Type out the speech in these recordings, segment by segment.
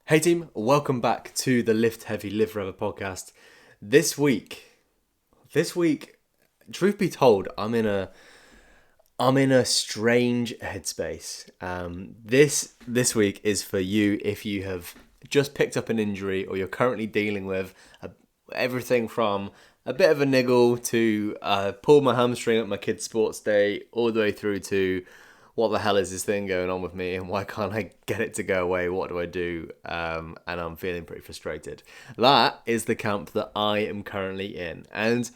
Hey team, welcome back to the Lift Heavy Live Forever podcast. This week, truth be told, I'm in a strange headspace. This week is for you if you have just picked up an injury or you're currently dealing with everything from a bit of a niggle to pulled my hamstring at my kid's sports day, all the way through to what the hell is this thing going on with me and why can't I get it to go away? What do I do? And I'm feeling pretty frustrated. That is the camp that I am currently in. And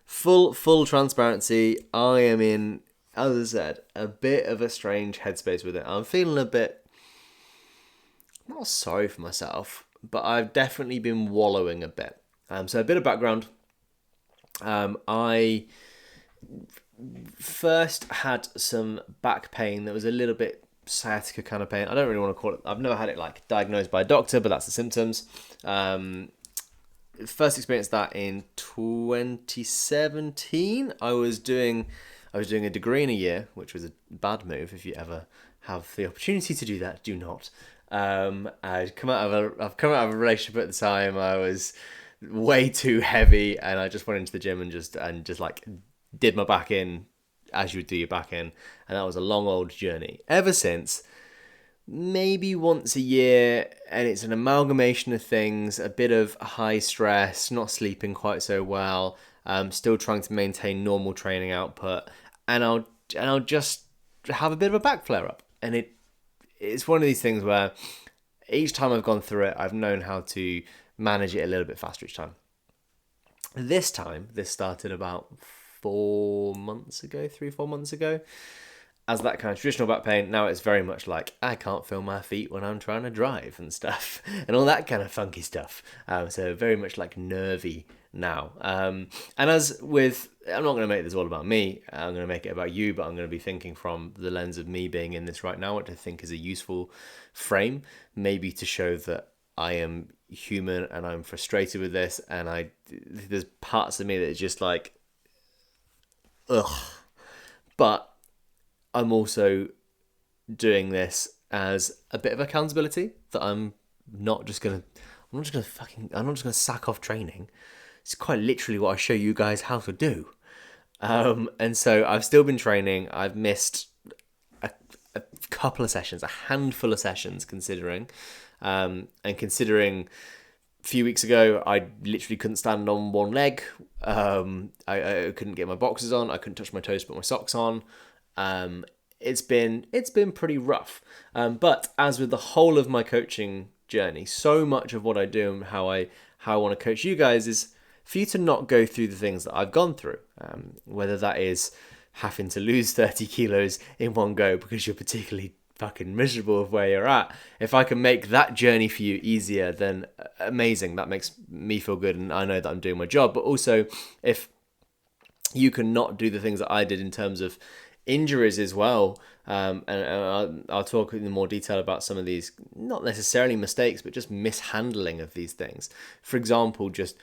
full transparency, I am in, as I said, a bit of a strange headspace with it. I'm feeling a bit, not sorry for myself, but I've definitely been wallowing a bit. So a bit of background. I first had some back pain that was a little bit sciatica kind of pain. I don't really want to call it. I've never had it like diagnosed by a doctor, but that's the symptoms. First experienced that in 2017. I was doing a degree in a year, which was a bad move. If you ever have the opportunity to do that, do not. I've come out of a relationship at the time. I was way too heavy, and I just went into the gym and just like did my back in as you would do your back in, and that was a long old journey. Ever since, maybe once a year, and it's an amalgamation of things, a bit of high stress, not sleeping quite so well, still trying to maintain normal training output, and I'll just have a bit of a back flare up. And it's one of these things where each time I've gone through it, I've known how to manage it a little bit faster each time. This started about 3-4 months ago, as that kind of traditional back pain. Now it's very much like I can't feel my feet when I'm trying to drive and stuff, and all that kind of funky stuff. So very much like nervy now. And as with, I'm not going to make this all about me. I'm going to make it about you, but I'm going to be thinking from the lens of me being in this right now, which I think is a useful frame, maybe to show that I am human and I'm frustrated with this, and there's parts of me that is just like, ugh. But I'm also doing this as a bit of accountability that I'm not just gonna sack off training. It's quite literally what I show you guys how to do. And so I've still been training. I've missed a couple of sessions, a handful of sessions, considering a few weeks ago, I literally couldn't stand on one leg. I couldn't get my boxes on. I couldn't touch my toes to put my socks on. It's been pretty rough. But as with the whole of my coaching journey, so much of what I do and how I want to coach you guys is for you to not go through the things that I've gone through. Whether that is having to lose 30 kilos in one go because you're particularly fucking miserable of where you're at. If I can make that journey for you easier, then amazing. That makes me feel good, and I know that I'm doing my job. But also, if you can not do the things that I did in terms of injuries as well, and I'll talk in more detail about some of these, not necessarily mistakes, but just mishandling of these things. For example, just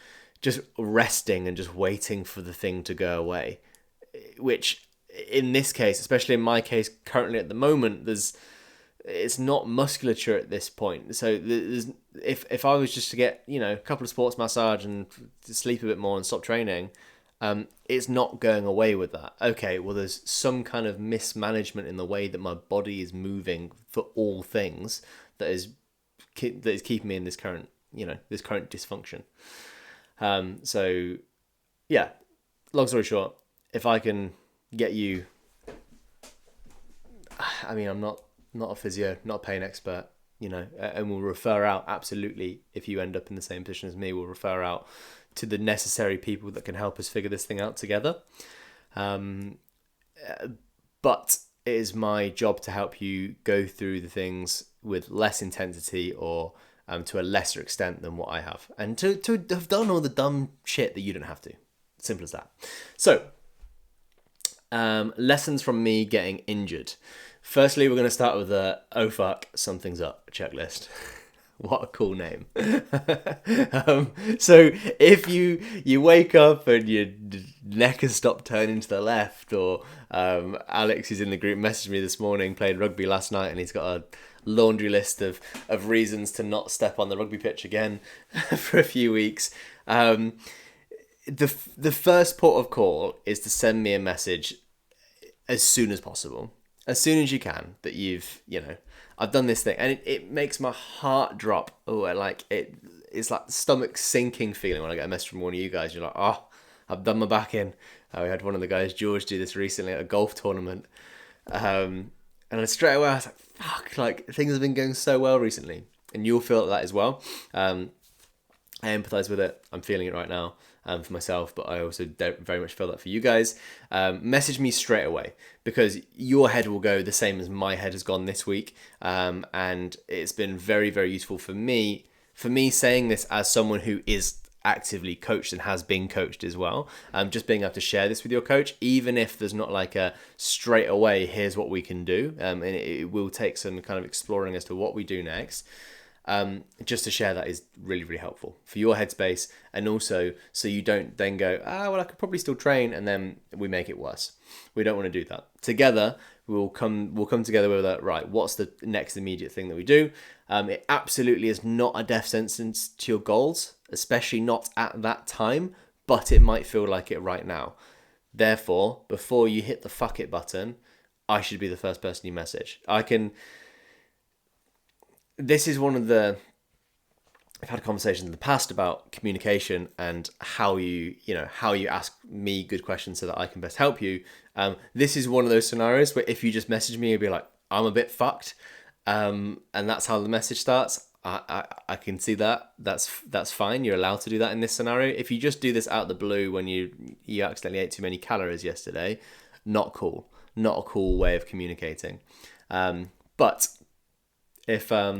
resting and just waiting for the thing to go away, which in this case, especially in my case currently at the moment, it's not musculature at this point. So if I was just to get, a couple of sports massage and to sleep a bit more and stop training, it's not going away with that. Okay, well, there's some kind of mismanagement in the way that my body is moving for all things that is keeping me in this current dysfunction. So yeah, long story short, if I can get you, I mean, I'm not a physio, not a pain expert, and we'll refer out, absolutely, if you end up in the same position as me, we'll refer out to the necessary people that can help us figure this thing out together. But it is my job to help you go through the things with less intensity, or to a lesser extent than what I have, and to have done all the dumb shit that you don't have to. Simple as that. So, lessons from me getting injured. Firstly, we're going to start with the "oh fuck, something's up" checklist. What a cool name. So if you wake up and your neck has stopped turning to the left, or Alex, who's in the group, messaged me this morning, played rugby last night, and he's got laundry list of reasons to not step on the rugby pitch again for a few weeks. The first port of call is to send me a message as soon as possible, as soon as you can, that I've done this thing, and it makes my heart drop. It's like the stomach sinking feeling when I get a message from one of you guys. You're like, oh, I've done my back in. We had one of the guys, George, do this recently at a golf tournament, and then straight away I was like, fuck, like things have been going so well recently, and you'll feel that as well. I empathise with it. I'm feeling it right now. For myself, but I also very much feel that for you guys. Message me straight away, because your head will go the same as my head has gone this week, and it's been very, very useful for me. For me, saying this as someone who is actively coached and has been coached as well, just being able to share this with your coach, even if there's not like a straight away, here's what we can do, and it will take some kind of exploring as to what we do next. Just to share that is really, really helpful for your headspace, and also so you don't then go, well, I could probably still train, and then we make it worse. We don't want to do that. Together, we'll come together with that. Right, what's the next immediate thing that we do? It absolutely is not a death sentence to your goals, especially not at that time, but it might feel like it right now. Therefore, before you hit the fuck it button, I should be the first person you message. This is one of the, I've had conversations in the past about communication and how you ask me good questions so that I can best help you. This is one of those scenarios where if you just message me, you'll be like, I'm a bit fucked. And that's how the message starts. I can see that. That's fine. You're allowed to do that in this scenario. If you just do this out of the blue when you accidentally ate too many calories yesterday, not cool. Not a cool way of communicating. But if I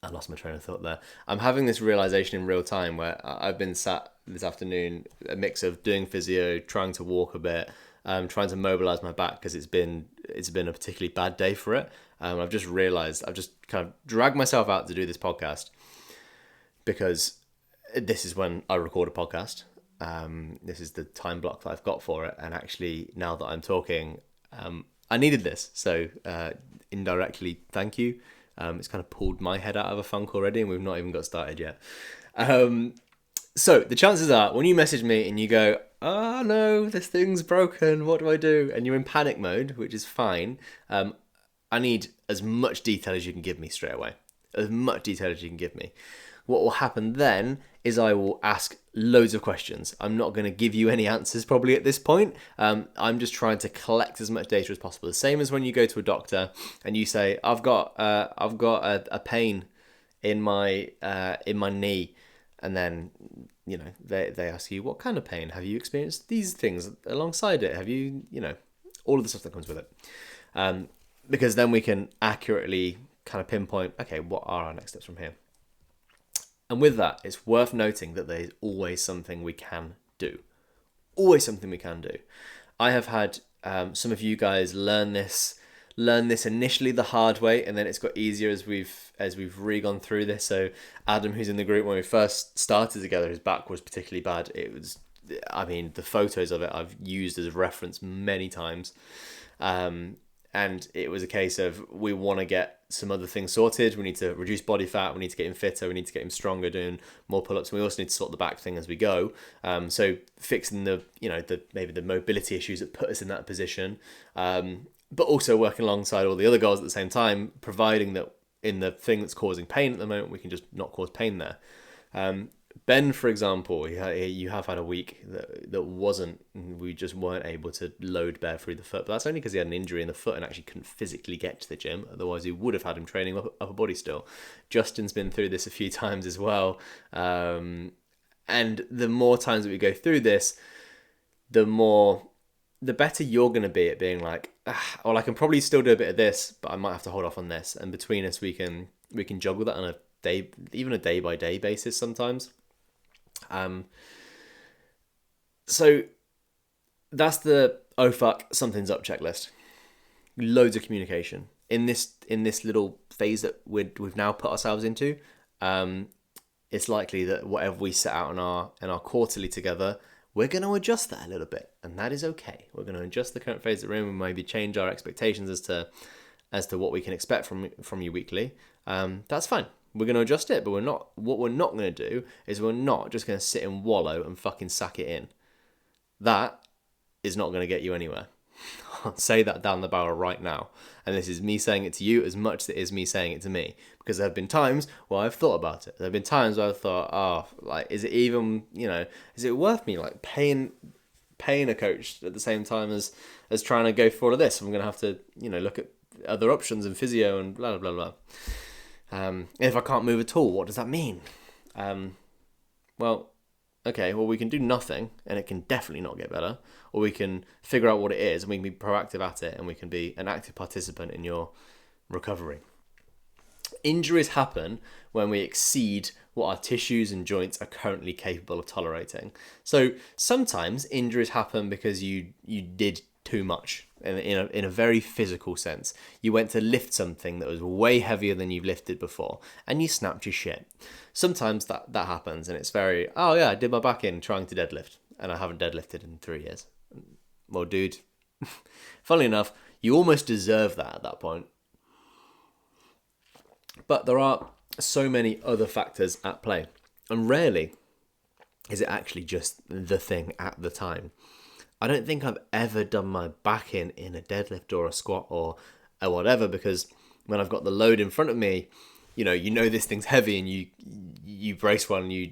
lost my train of thought there. I'm having this realization in real time where I've been sat this afternoon, a mix of doing physio, trying to walk a bit, trying to mobilize my back because it's been a particularly bad day for it. I've just realized I've just kind of dragged myself out to do this podcast because this is when I record a podcast. This is the time block that I've got for it, and actually now that I'm talking, I needed this, so indirectly, thank you. It's kind of pulled my head out of a funk already, and we've not even got started yet. So the chances are, when you message me and you go, oh no, this thing's broken, what do I do? And you're in panic mode, which is fine. I need as much detail as you can give me straight away. As much detail as you can give me. What will happen then is I will ask loads of questions. I'm not going to give you any answers probably at this point. I'm just trying to collect as much data as possible. The same as when you go to a doctor and you say, I've got a pain in my knee, and then they ask you, what kind of pain? Have you experienced these things alongside it? Have you all of the stuff that comes with it? Because then we can accurately kind of pinpoint, okay, what are our next steps from here? And with that, it's worth noting that there's always something we can do. Always something we can do. I have had some of you guys learn this initially the hard way, and then it's got easier as we've re-gone through this. So Adam, who's in the group, when we first started together, his back was particularly bad. The photos of it I've used as a reference many times. And it was a case of, we want to get some other things sorted. We need to reduce body fat. We need to get him fitter. We need to get him stronger, doing more pull-ups. And we also need to sort the back thing as we go. So fixing maybe the mobility issues that put us in that position, but also working alongside all the other goals at the same time, providing that in the thing that's causing pain at the moment, we can just not cause pain there. Ben, for example, you have had a week we just weren't able to load bear through the foot, but that's only because he had an injury in the foot and actually couldn't physically get to the gym. Otherwise, we would have had him training upper body still. Justin's been through this a few times as well. And the more times that we go through this, the better you're going to be at being like, well, I can probably still do a bit of this, but I might have to hold off on this. And between us, we can juggle that on a day by day basis sometimes. So that's the oh fuck, something's up checklist. Loads of communication in this little phase that we've now put ourselves into. It's likely that whatever we set out in our quarterly together, we're going to adjust that a little bit, and that is okay. We're going to adjust the current phase that we're in. We maybe change our expectations as to as to what we can expect from you weekly, that's fine. We're going to adjust it, but what we're not going to do is we're not just going to sit and wallow and fucking sack it in. That is not going to get you anywhere. I'll say that down the barrel right now. And this is me saying it to you as much as it is me saying it to me. Because there have been times where I've thought about it. There have been times where I've thought, is it even, is it worth me like paying a coach at the same time as trying to go for all of this? I'm going to have to, look at other options and physio and blah, blah, blah, blah. If I can't move at all, what does that mean? We can do nothing and it can definitely not get better, or we can figure out what it is and we can be proactive at it and we can be an active participant in your recovery. Injuries happen when we exceed what our tissues and joints are currently capable of tolerating. So sometimes injuries happen because you did too much in a very physical sense. You went to lift something that was way heavier than you've lifted before and you snapped your shit. Sometimes that happens and it's very, I did my back in trying to deadlift and I haven't deadlifted in 3 years. Well, dude, funnily enough, you almost deserve that at that point. But there are so many other factors at play, and rarely is it actually just the thing at the time. I don't think I've ever done my back in a deadlift or a squat or whatever, because when I've got the load in front of me, you know this thing's heavy and you brace well and you,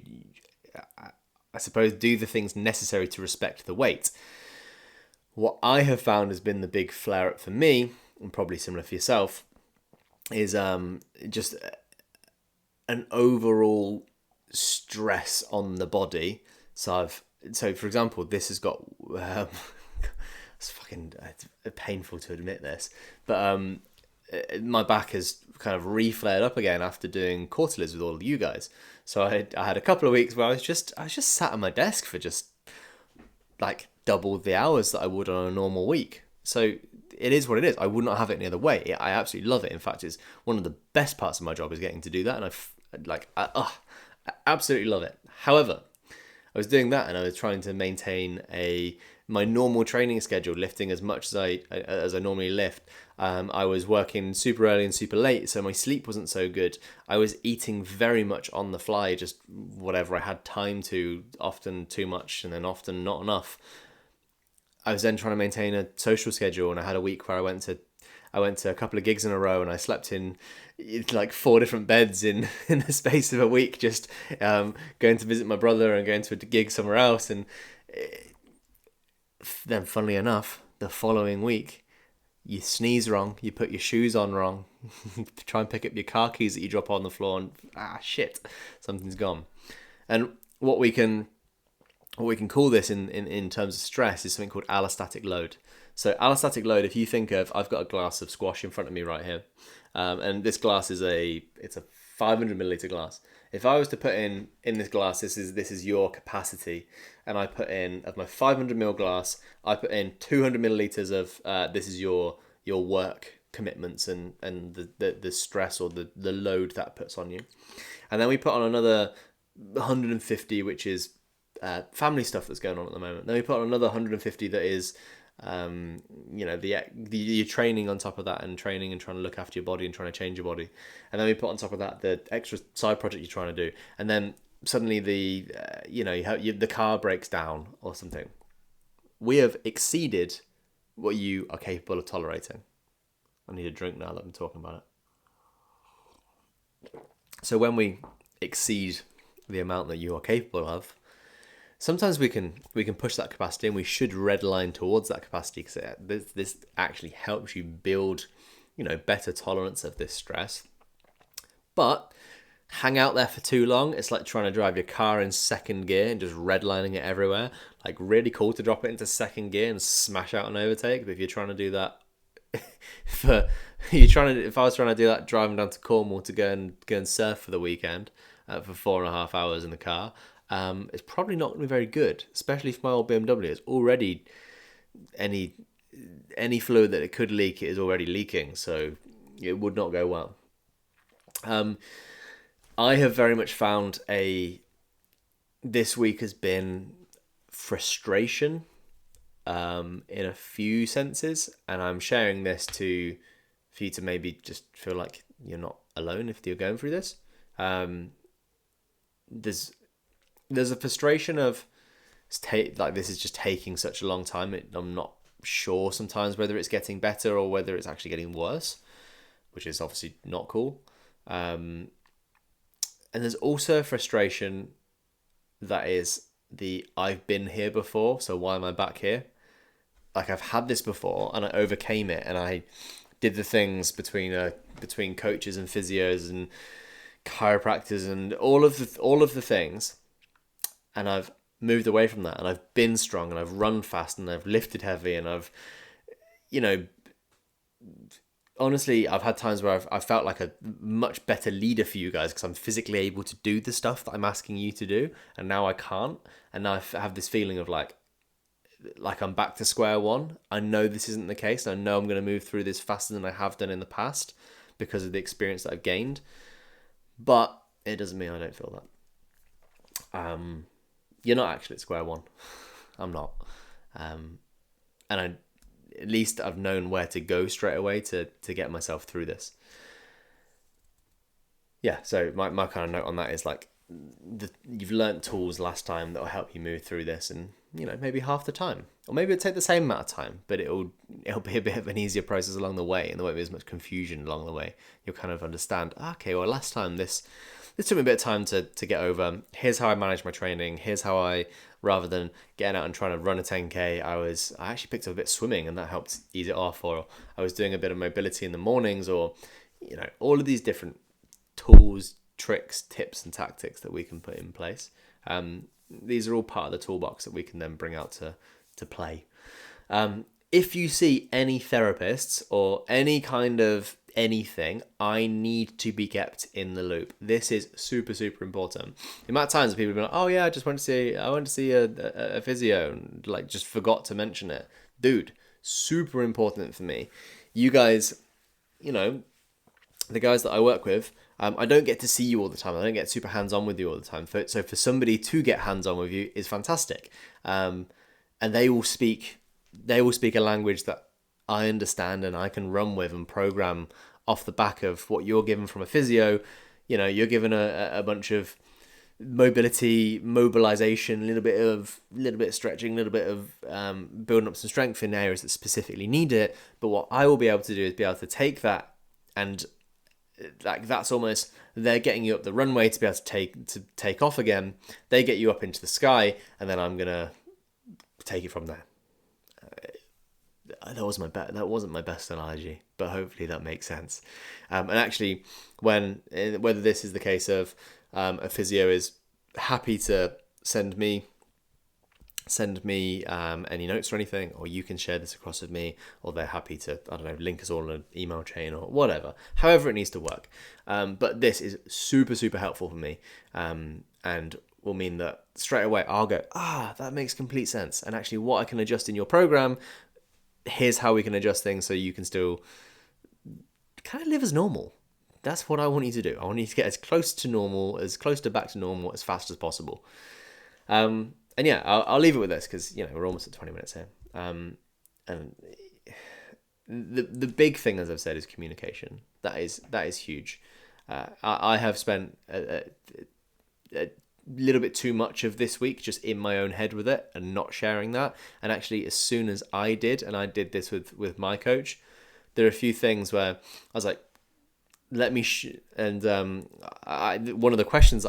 I suppose, do the things necessary to respect the weight. What I have found has been the big flare-up for me, and probably similar for yourself, is just an overall stress on the body. So for example, this has got it's fucking painful to admit this, but my back has kind of re-flared up again after doing quarterlies with all of you guys. So I had a couple of weeks where I was just sat at my desk for just like double the hours that I would on a normal week. So it is what it is. I would not have it any other way. I absolutely love it. In fact, it's one of the best parts of my job is getting to do that, and I absolutely love it. However, I was doing that and I was trying to maintain my normal training schedule, lifting as much as I normally lift. I was working super early and super late, so my sleep wasn't so good. I was eating very much on the fly, just whatever I had time to, often too much and then often not enough. I was then trying to maintain a social schedule, and I had a week where I went to a couple of gigs in a row, and I slept in like 4 different beds in the space of a week, just going to visit my brother and going to a gig somewhere else. And then, funnily enough, the following week, you sneeze wrong, you put your shoes on wrong, try and pick up your car keys that you drop on the floor, and shit, something's gone. And what we can call this in terms of stress is something called allostatic load. So allostatic load, if you think of, I've got a glass of squash in front of me right here, and this glass is it's a 500 milliliter glass. If I was to put in this glass, this is your capacity, and I put in, of my 500 ml glass, I put in 200 milliliters of this is your work commitments and the stress or the load that puts on you, and then we put on another 150, which is family stuff that's going on at the moment. Then we put on another 150 that is the training on top of that, and training and trying to look after your body and trying to change your body. And then we put on top of that the extra side project you're trying to do, and then suddenly the car breaks down or something. We have exceeded what you are capable of tolerating. I need a drink now that I'm talking about it. So when we exceed the amount that you are capable of, sometimes we can push that capacity, and we should redline towards that capacity, because this actually helps you build, better tolerance of this stress. But hang out there for too long, it's like trying to drive your car in second gear and just redlining it everywhere. Like, really cool to drop it into second gear and smash out an overtake, but if you're trying to do that if I was trying to do that driving down to Cornwall to go and surf for the weekend for 4.5 hours in the car, it's probably not going to be very good, especially for my old BMW. It's already any fluid that it could leak, it is already leaking, so it would not go well. I have very much found this week has been frustration in a few senses, and I'm sharing this to for you to maybe just feel like you're not alone if you're going through this. There's a frustration of like this is just taking such a long time. I'm not sure sometimes whether it's getting better or whether it's actually getting worse, which is obviously not cool. And there's also a frustration that is I've been here before, so why am I back here? Like, I've had this before and I overcame it, and I did the things between coaches and physios and chiropractors and all of the things, and I've moved away from that, and I've been strong, and I've run fast, and I've lifted heavy, and I've, honestly, I've had times where I've felt like a much better leader for you guys because I'm physically able to do the stuff that I'm asking you to do, and now I can't, and now I have this feeling of like I'm back to square one. I know this isn't the case, and I know I'm going to move through this faster than I have done in the past because of the experience that I've gained, but it doesn't mean I don't feel that. You're not actually at square one. I'm not. And at least I've known where to go straight away to get myself through this. Yeah, so my kind of note on that is like, you've learnt tools last time that will help you move through this, and maybe half the time, or maybe it'll take the same amount of time, but it'll be a bit of an easier process along the way, and there won't be as much confusion along the way. You'll kind of understand, okay, well, last time this took me a bit of time to get over. Here's how I manage my training. Here's how I, rather than getting out and trying to run a 10K, I actually picked up a bit of swimming, and that helped ease it off. Or I was doing a bit of mobility in the mornings, or all of these different tools, tricks, tips, and tactics that we can put in place. These are all part of the toolbox that we can then bring out to play. If you see any therapists or any kind of anything, I need to be kept in the loop. This is super, super important. The amount of times that people have been like, oh yeah, I want to see a physio, and like just forgot to mention it. Dude, super important for me. You guys, the guys that I work with, I don't get to see you all the time. I don't get super hands-on with you all the time. So for somebody to get hands-on with you is fantastic. And they will speak a language that I understand and I can run with and program off the back of what you're given from a physio. You're given a bunch of mobilization, a little bit of stretching, a little bit of building up some strength in areas that specifically need it. But what I will be able to do is be able to take that, and like that's almost, they're getting you up the runway to be able to take off again. They get you up into the sky, and then I'm gonna take it from there. That wasn't my best analogy, but hopefully that makes sense. And actually, whether this is the case of a physio is happy to send me any notes or anything, or you can share this across with me, or they're happy to, I don't know, link us all in an email chain or whatever, however it needs to work. But this is super, super helpful for me, and will mean that straight away I'll go, that makes complete sense. And actually what I can adjust in your program, here's how we can adjust things so you can still kind of live as normal. That's what I want you to do. I want you to get as close to normal, as close to back to normal as fast as possible. And yeah, I'll leave it with this because we're almost at 20 minutes here. And the big thing, as I've said, is communication. That is huge. I have spent a little bit too much of this week just in my own head with it and not sharing that. And actually, as soon as I did, and I did this with my coach, there are a few things where I was like, let me one of the questions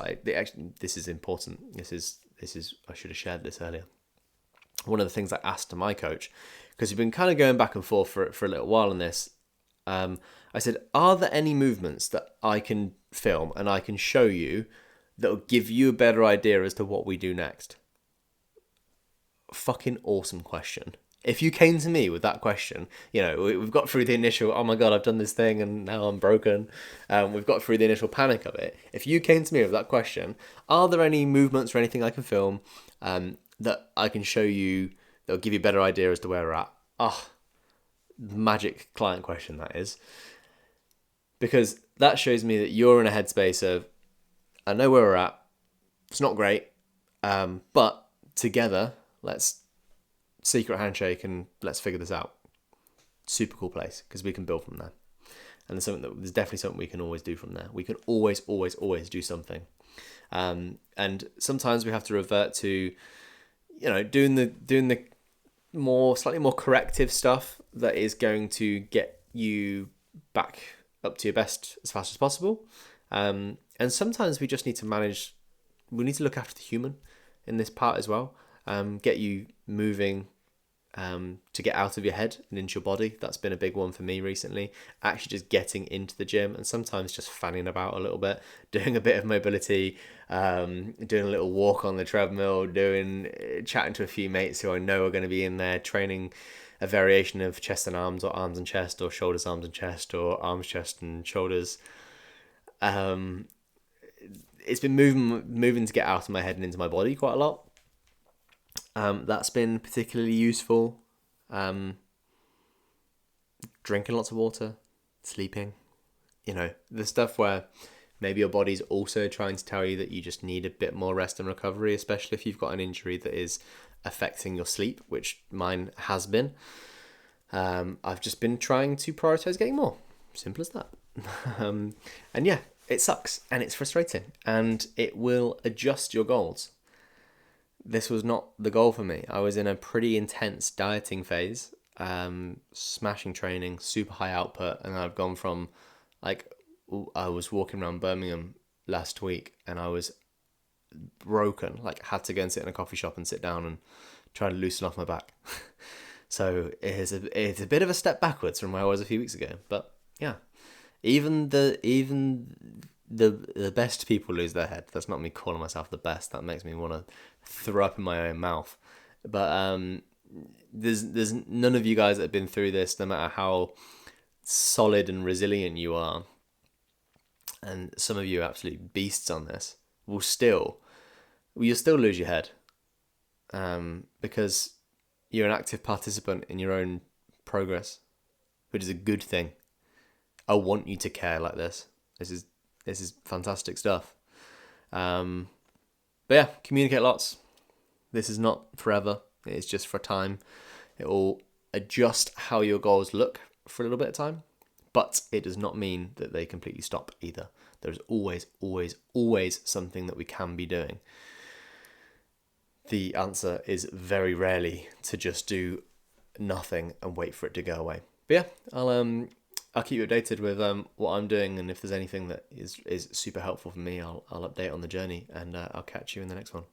this is important. This is I should have shared this earlier. One of the things I asked to my coach, because we've been kind of going back and forth for a little while on this, I said, are there any movements that I can film and I can show you that will give you a better idea as to what we do next? Fucking awesome question. If you came to me with that question, we've got through the initial, oh my God, I've done this thing and now I'm broken. We've got through the initial panic of it. If you came to me with that question, are there any movements or anything I can film that I can show you that will give you a better idea as to where we're at? Magic client question that is. Because that shows me that you're in a headspace of, I know where we're at. It's not great. But together, let's secret handshake and let's figure this out. Super cool place because we can build from there. And there's definitely something we can always do from there. We can always do something. And sometimes we have to revert to, doing the slightly more corrective stuff that is going to get you back up to your best as fast as possible. And sometimes we just need to manage. We need to look after the human in this part as well. Get you moving to get out of your head and into your body. That's been a big one for me recently. Actually just getting into the gym and sometimes just fanning about a little bit, doing a bit of mobility, doing a little walk on the treadmill, chatting to a few mates who I know are going to be in there training a variation of chest and arms, or arms and chest, or shoulders, arms and chest, or arms, chest and shoulders. It's been moving to get out of my head and into my body quite a lot. That's been particularly useful. Drinking lots of water, sleeping, the stuff where maybe your body's also trying to tell you that you just need a bit more rest and recovery, especially if you've got an injury that is affecting your sleep, which mine has been. I've just been trying to prioritize getting more. Simple as that. And yeah, it sucks and it's frustrating and it will adjust your goals. This was not the goal for me. I was in a pretty intense dieting phase, smashing training, super high output, and I've gone from, I was walking around Birmingham last week and I was broken, had to go and sit in a coffee shop and sit down and try to loosen off my back. So it's a bit of a step backwards from where I was a few weeks ago. But yeah, even the best people lose their head. That's not me calling myself the best. That makes me want to throw up in my own mouth. But there's none of you guys that have been through this, no matter how solid and resilient you are, and some of you are absolute beasts on this, you'll still lose your head, because you're an active participant in your own progress, which is a good thing. I want you to care like this. This is fantastic stuff. But yeah, communicate lots. This is not forever. It's just for a time. It will adjust how your goals look for a little bit of time, but it does not mean that they completely stop either. There's always something that we can be doing. The answer is very rarely to just do nothing and wait for it to go away. But yeah, I'll keep you updated with what I'm doing, and if there's anything that is super helpful for me, I'll update on the journey, and I'll catch you in the next one.